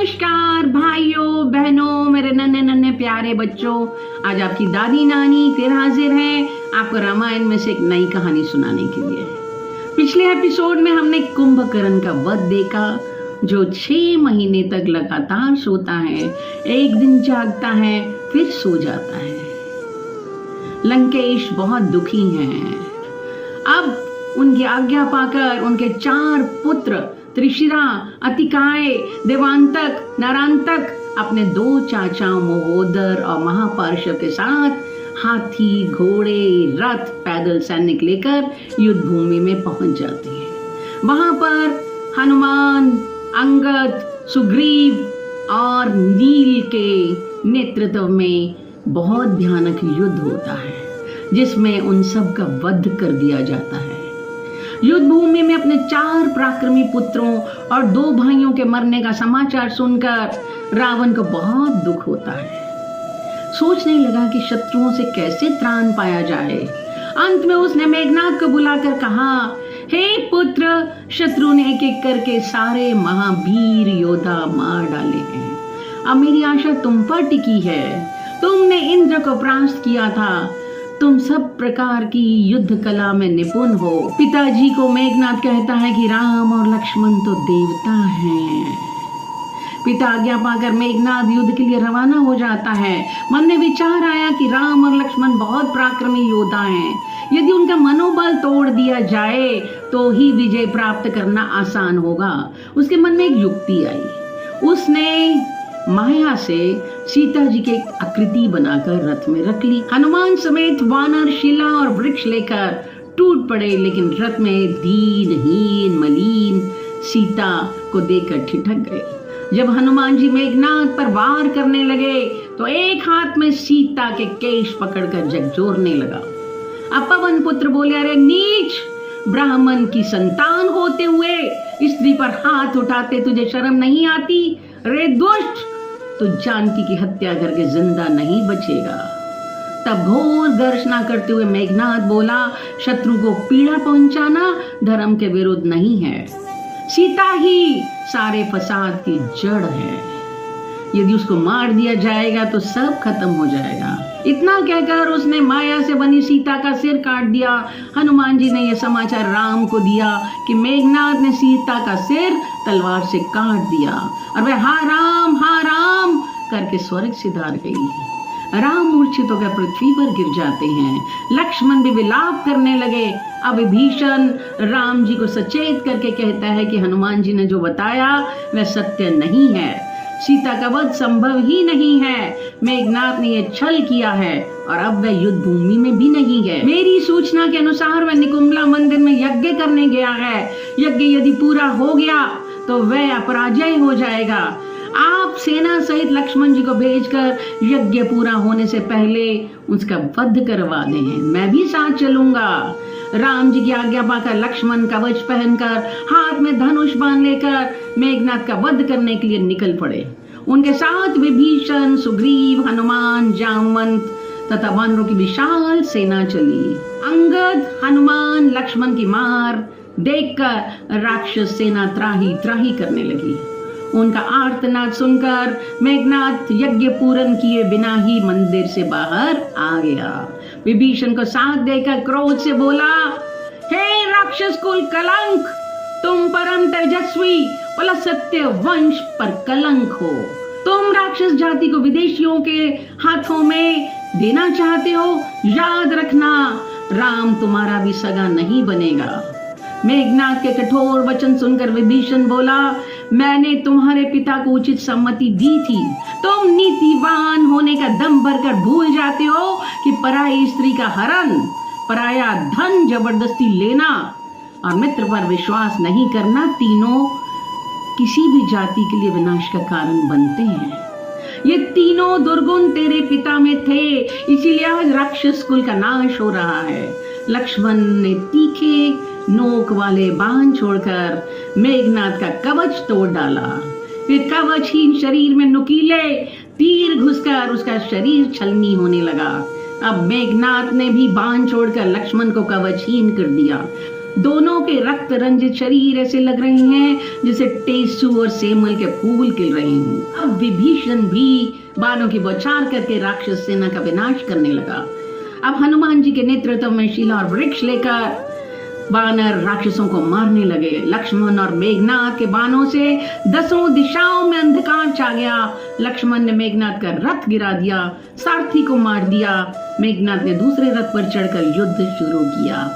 नमस्कार भाइयों बहनों, मेरे नन्हे नन्हे प्यारे बच्चों। आज आपकी दादी नानी फिर हाजिर हैं आपको रामायण में से एक नई कहानी सुनाने के लिए। पिछले एपिसोड में हमने कुंभकर्ण का वध देखा, जो 6 महीने तक लगातार सोता है, एक दिन जागता है, फिर सो जाता है। लंकेश बहुत दुखी हैं। अब उनकी आज्ञा पाकर उनके 4 पुत्र त्रिशिरा, अतिकाय, देवांतक, नरांतक अपने 2 चाचाओं महोदर और महापार्श्व के साथ हाथी, घोड़े, रथ, पैदल सैनिक लेकर युद्ध भूमि में पहुंच जाते हैं। वहां पर हनुमान, अंगद, सुग्रीव और नील के नेतृत्व में बहुत भयानक युद्ध होता है, जिसमें उन सब का वध कर दिया जाता है। युद्ध भूमि में अपने 4 पराक्रमी पुत्रों और 2 भाइयों के मरने का समाचार सुनकर रावण को बहुत दुख होता है। सोचने लगा कि शत्रुओं से कैसे त्राण पाया जाए। अंत में उसने मेघनाद को बुलाकर कहा, हे पुत्र, शत्रु ने एक एक करके सारे महावीर योद्धा मार डाले हैं। अब मेरी आशा तुम पर टिकी है। तुमने इंद्र को परास्त किया था। तुम सब प्रकार की युद्ध कला में निपुण हो। पिताजी को मेघनाद कहता है कि राम और लक्ष्मण तो देवता हैं। पिता आज्ञा पाकर मेघनाद युद्ध के लिए रवाना हो जाता है। मन में विचार आया कि राम और लक्ष्मण बहुत पराक्रमी योद्धा हैं। यदि उनका मनोबल तोड़ दिया जाए तो ही विजय प्राप्त करना आसान होगा। उसके मन में एक युक्ति आई। उसने माया से सीता जी की आकृति बनाकर रथ में रख ली। हनुमान समेत वानर, शिला और वृक्ष लेकर टूट पड़े, लेकिन रथ में दीनहीन मलिन सीता को देखकर ठिठक गए। जब हनुमान जी मेघनाद पर वार करने लगे तो एक हाथ में सीता के केश पकड़कर झकझोरने लगा। अब पवन पुत्र बोले, अरे नीच, ब्राह्मण की संतान होते हुए स्त्री पर हाथ उठाते तुझे शर्म नहीं आती? रे दुष्ट, तो जानकी की हत्या करके जिंदा नहीं बचेगा। तब घोर गर्जना करते हुए मेघनाद बोला, शत्रु को पीड़ा पहुंचाना धर्म के विरुद्ध नहीं है। सीता ही सारे फसाद की जड़ है। यदि उसको मार दिया जाएगा तो सब खत्म हो जाएगा। इतना कहकर उसने माया से बनी सीता का सिर काट दिया। हनुमान जी ने यह समाचार राम को दिया कि मेघनाद ने सीता का सिर तलवार से काट दिया और वह हा राम करके स्वर्ग सिधार गई। राम मूर्छित होकर पृथ्वी पर गिर जाते हैं। लक्ष्मण भी विलाप करने लगे। अब विभीषण राम जी को सचेत करके कहता है कि हनुमान जी ने जो बताया वह सत्य नहीं है। सीता का वध संभव ही नहीं है। मेघनाद ने यह छल किया है और अब वह युद्ध भूमि में भी नहीं है। मेरी सूचना के अनुसार वह निकुंभला मंदिर में यज्ञ करने गया है। यज्ञ यदि पूरा हो गया तो वह अपराजय हो जाएगा। आप सेना सहित लक्ष्मण जी को भेजकर यज्ञ पूरा होने से पहले उसका वध करवा दें। मैं भी साथ चलूंगा। राम जी की आज्ञा पाकर लक्ष्मण कवच पहनकर हाथ में धनुष बाण लेकर मेघनाद का वध करने के लिए निकल पड़े। उनके साथ विभीषण, सुग्रीव, हनुमान, जामवंत तथा वानरों की विशाल सेना चली। अंगद, हनुमान, लक्ष्मण की मार देखकर राक्षस सेना त्राही त्राही करने लगी। उनका आर्तनाद सुनकर मेघनाद यज्ञ पूर्ण किए बिना ही मंदिर से बाहर आ गया। विभीषण को साथ देकर क्रोध से बोला, हे राक्षस कुल कलंक, तुम परम तेजस्वी भला सत्य वंश पर कलंक हो। तुम राक्षस जाति को विदेशियों के हाथों में देना चाहते हो। याद रखना, राम तुम्हारा भी सगा नहीं बनेगा। मेघनाद के कठोर वचन सुनकर विभीषण बोला, मैंने तुम्हारे पिता को उचित सम्मति दी थी। तुम नीतिवान होने का दम भरकर भूल जाते हो कि पराई स्त्री का हरण, पराया धन जबरदस्ती लेना और मित्र पर विश्वास नहीं करना तीनों किसी भी जाति के लिए विनाश का कारण बनते हैं। ये तीनों दुर्गुण तेरे पिता में थे, इसीलिए आज राक्षस कुल का नाश हो रहा है। लक्ष्मण ने तीखे नोक वाले बाण छोड़कर मेघनाद का कवच तोड़ डाला। फिर कवचहीन शरीर में नुकीले तीर घुसकर उसका शरीर छलनी होने लगा। अब मेघनाद ने भी बाण छोड़कर लक्ष्मण को कवचहीन कर दिया। दोनों के रक्त रंजित शरीर ऐसे लग रहे हैं जैसे टेसू और सेमल के फूल खिल रहे हों। अब विभीषण भी बाणों की बौछार करके राक्षस सेना का विनाश करने लगा। अब हनुमान जी के नेतृत्व में शिला और वृक्ष लेकर वानर राक्षसों को मारने लगे। लक्ष्मण और मेघनाथ के बाणों से 10 दिशाओं में अंधकार छा गया। लक्ष्मण ने मेघनाथ का रथ गिरा दिया, सारथी को मार दिया। मेघनाथ ने दूसरे रथ पर चढ़कर युद्ध शुरू किया।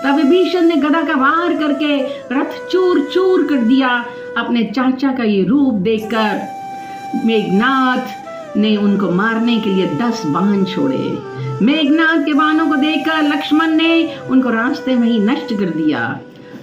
तब विभीषण ने गदा का वार करके रथ चूर चूर कर दिया। अपने चाचा का ये रूप देखकर मेघनाथ ने उनको मारने के लिए 10 बाण छोड़े। मेघनाथ के बाणों को देखकर लक्ष्मण ने उनको रास्ते में ही नष्ट कर दिया।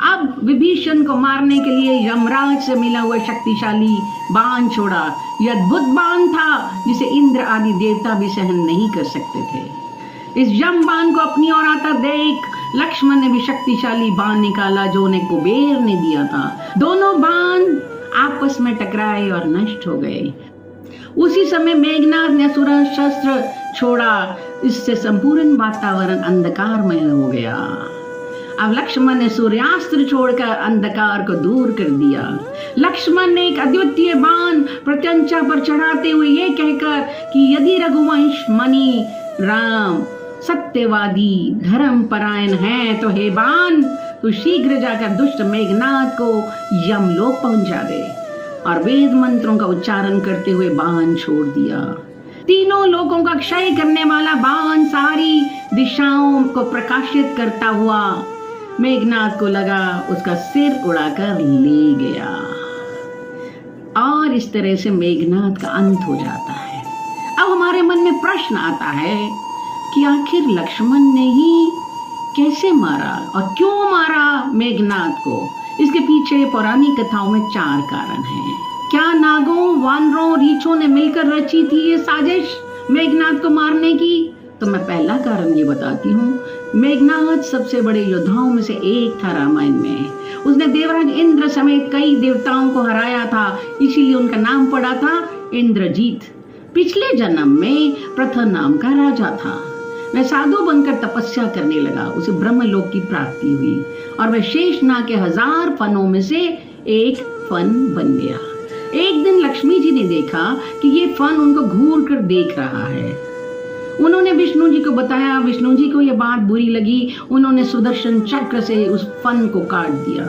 अब विभीषण को मारने के लिए यमराज से मिला हुआ शक्तिशाली बाण छोड़ा। यह अद्भुत बाण था जिसे इंद्र आदि देवता भी सहन नहीं कर सकते थे। इस यम बाण को अपनी ओर आता देख लक्ष्मण ने भी शक्तिशाली बाण निकाला जो उन्हें कुबेर ने दिया था। दोनों बाण आपस में टकराए और नष्ट हो गए। उसी समय मेघनाथ ने असुर शस्त्र छोड़ा। इससे संपूर्ण वातावरण अंधकारमय हो गया। अब लक्ष्मण ने सूर्यास्त्र छोड़कर अंधकार को दूर कर दिया। लक्ष्मण ने एक अद्वितीय बाण प्रत्यंचा पर चढ़ाते हुए ये कहकर कि यदि रघुवंश मणि राम सत्यवादी धर्म परायण है तो हे बाण तू शीघ्र जाकर दुष्ट मेघनाथ को यमलोक पहुंचा दे। और वेद मंत्रों का उच्चारण करते हुए बाण छोड़ दिया। तीनों लोगों का क्षय करने वाला बाण सारी दिशाओं को प्रकाशित करता हुआ मेघनाथ को लगा, उसका सिर उड़ाकर ले गया। और इस तरह से मेघनाथ का अंत हो जाता है। अब हमारे मन में प्रश्न आता है कि आखिर लक्ष्मण ने ही कैसे मारा और क्यों मारा मेघनाथ को। इसके पीछे पौराणिक कथाओं में 4 कारण हैं। क्या नागों, वानरों, रीछों ने मिलकर रची थी ये साजिश मेघनाथ को मारने की? तो मैं पहला कारण ये बताती हूँ। मेघनाथ सबसे बड़े योद्धाओं में से एक था रामायण में। उसने देवराज इंद्र समेत कई देवताओं को हराया था, इसीलिए उनका नाम पड़ा था इंद्रजीत। पिछले जन्म में पृथु नाम का राजा था। वह साधु बनकर तपस्या करने लगा। उसे ब्रह्मलोक की प्राप्ति हुई और वह शेषनाग के 1000 फनों में से एक फन बन गया। एक दिन लक्ष्मी जी ने देखा कि ये फन उनको घूर कर देख रहा है। उन्होंने विष्णु जी को बताया। विष्णु जी को यह बात बुरी लगी। उन्होंने सुदर्शन चक्र से उस फन को काट दिया।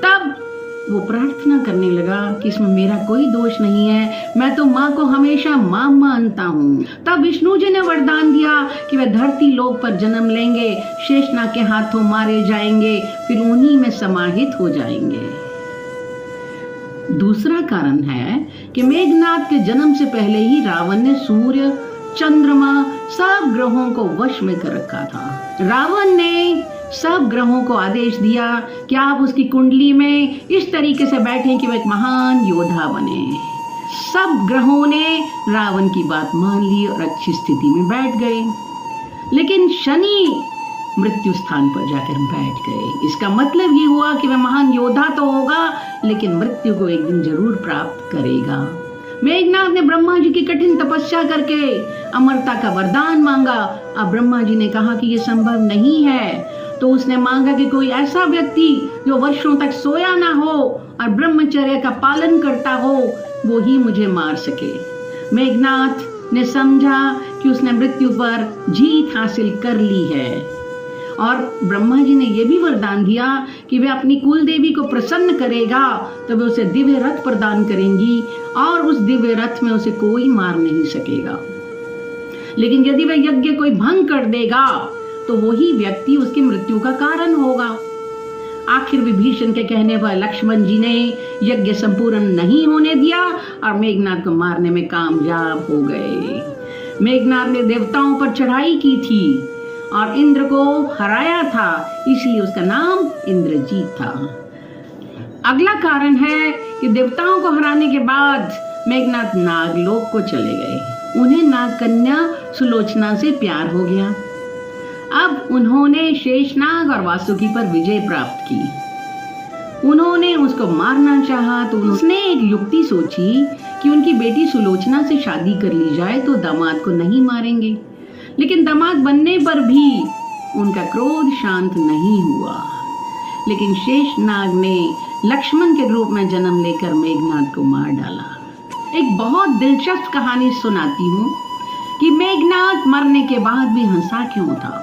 तब वो प्रार्थना करने लगा कि इसमें मेरा कोई दोष नहीं है, मैं तो माँ को हमेशा माँ मानता हूँ। तब विष्णु जी ने वरदान दिया कि वह धरती लोक पर जन्म लेंगे, शेषनाग के हाथों मारे जाएंगे, फिर उन्हीं में समाहित हो जाएंगे। दूसरा कारण है कि मेघनाथ के जन्म से पहले ही रावण ने सूर्य, चंद्रमा, सब ग्रहों को वश में कर रखा था। रावण ने सब ग्रहों को आदेश दिया कि आप उसकी कुंडली में इस तरीके से बैठें कि वह एक महान योद्धा बने। सब ग्रहों ने रावण की बात मान ली और अच्छी स्थिति में बैठ गए। लेकिन शनि मृत्यु स्थान पर जाकर बैठ गए। इसका मतलब ये हुआ कि वह महान योद्धा तो होगा लेकिन मृत्यु को एक दिन जरूर प्राप्त करेगा। मेघनाथ ने ब्रह्मा जी की कठिन तपस्या करके अमरता का वरदान मांगा। अब ब्रह्मा जी ने कहा कि यह संभव नहीं है, तो उसने मांगा कि कोई ऐसा व्यक्ति जो वर्षों तक सोया ना हो और ब्रह्मचर्य का पालन करता हो वो ही मुझे मार सके। मेघनाथ ने समझा कि उसने मृत्यु पर जीत हासिल कर ली है और ब्रह्मा जी ने यह भी वरदान दिया कि वह अपनी कुल देवी को प्रसन्न करेगा तो वे उसे दिव्य रथ प्रदान करेंगी और उस दिव्य रथ में उसे कोई मार नहीं सकेगा। लेकिन यदि वह यज्ञ कोई भंग कर देगा तो वही व्यक्ति उसकी मृत्यु का कारण होगा। आखिर विभीषण के कहने पर लक्ष्मण जी ने यज्ञ संपूर्ण नहीं होने दिया और मेघनाथ को मारने में कामयाब हो गए। मेघनाथ ने देवताओं पर चढ़ाई की थी और इंद्र को हराया था, इसलिए उसका नाम इंद्रजीत था। अगला कारण है कि देवताओं को हराने के बाद मेघनाथ नागलोक को चले गए। उन्हें नागकन्या सुलोचना से प्यार हो गया। अब उन्होंने शेषनाग और वासुकी पर विजय प्राप्त की। उन्होंने उसको मारना चाहा तो उसने एक युक्ति सोची कि उनकी बेटी सुलोचना से शादी कर ली जाए तो दामाद को नहीं मारेंगे। लेकिन दामाद बनने पर भी उनका क्रोध शांत नहीं हुआ। लेकिन शेषनाग ने लक्ष्मण के रूप में जन्म लेकर मेघनाद को मार डाला। एक बहुत दिलचस्प कहानी सुनाती हूँ कि मेघनाद मरने के बाद भी हंसा क्यों था।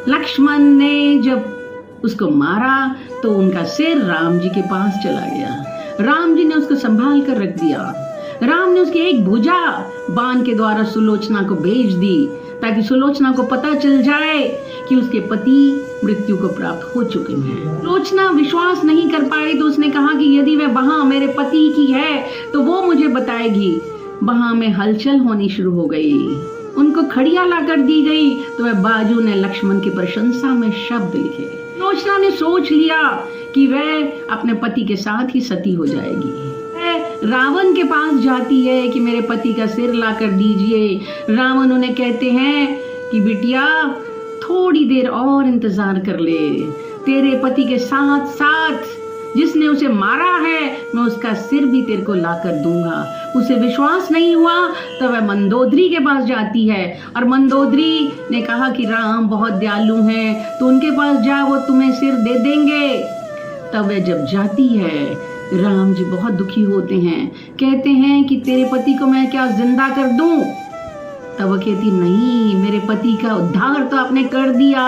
लक्ष्मण ने जब उसको मारा तो उनका सिर राम जी के पास चला गया। राम जी ने उसको संभाल कर रख दिया। राम ने उसकी एक भुजा बाण के द्वारा सुलोचना को भेज दी ताकि सुलोचना को पता चल जाए कि उसके पति मृत्यु को प्राप्त हो चुके हैं। सुलोचना विश्वास नहीं कर पाई तो उसने कहा कि यदि वह वहां मेरे पति की है तो वो मुझे बताएगी। वहां में हलचल होनी शुरू हो गई। उनको खड़िया लाकर दी गई तो वह बाजू ने लक्ष्मण की प्रशंसा में शब्द लिखे। सुलोचना ने सोच लिया कि वह अपने पति के साथ ही सती हो जाएगी। वह रावण के पास जाती है कि मेरे पति का सिर लाकर दीजिए। रावण उन्हें कहते हैं कि बिटिया थोड़ी देर और इंतजार कर ले, तेरे पति के साथ साथ जिसने उसे मारा है मैं उसका सिर भी तेरे को लाकर दूंगा। उसे विश्वास नहीं हुआ तो वह मंदोदरी के पास जाती है और मंदोदरी ने कहा कि राम बहुत दयालु हैं तो उनके पास जा, वो तुम्हें सिर दे देंगे। तब वह जब जाती है राम जी बहुत दुखी होते हैं, कहते हैं कि तेरे पति को मैं क्या जिंदा कर दूं? तब वो कहती नहीं, मेरे पति का उद्धार तो आपने कर दिया,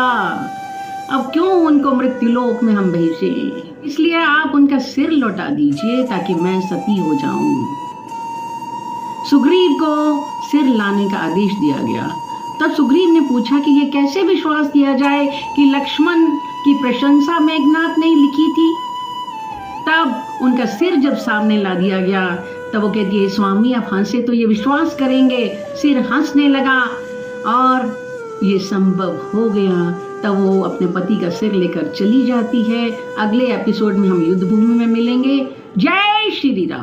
अब क्यों उनको मृत्युलोक में हम भेजें? इसलिए आप उनका सिर लौटा दीजिए ताकि मैं सती हो जाऊं। सुग्रीव को सिर लाने का आदेश दिया गया। तब सुग्रीव ने पूछा कि ये कैसे विश्वास दिया जाए कि लक्ष्मण की प्रशंसा मेघनाद ने लिखी थी। तब उनका सिर जब सामने ला दिया गया तब वो कहती है स्वामी आप हंसे तो ये विश्वास करेंगे। सिर हंसने लगा और ये संभव हो गया। तब वो अपने पति का सिर लेकर चली जाती है। अगले एपिसोड में हम युद्ध भूमि में मिलेंगे। जय श्री राम।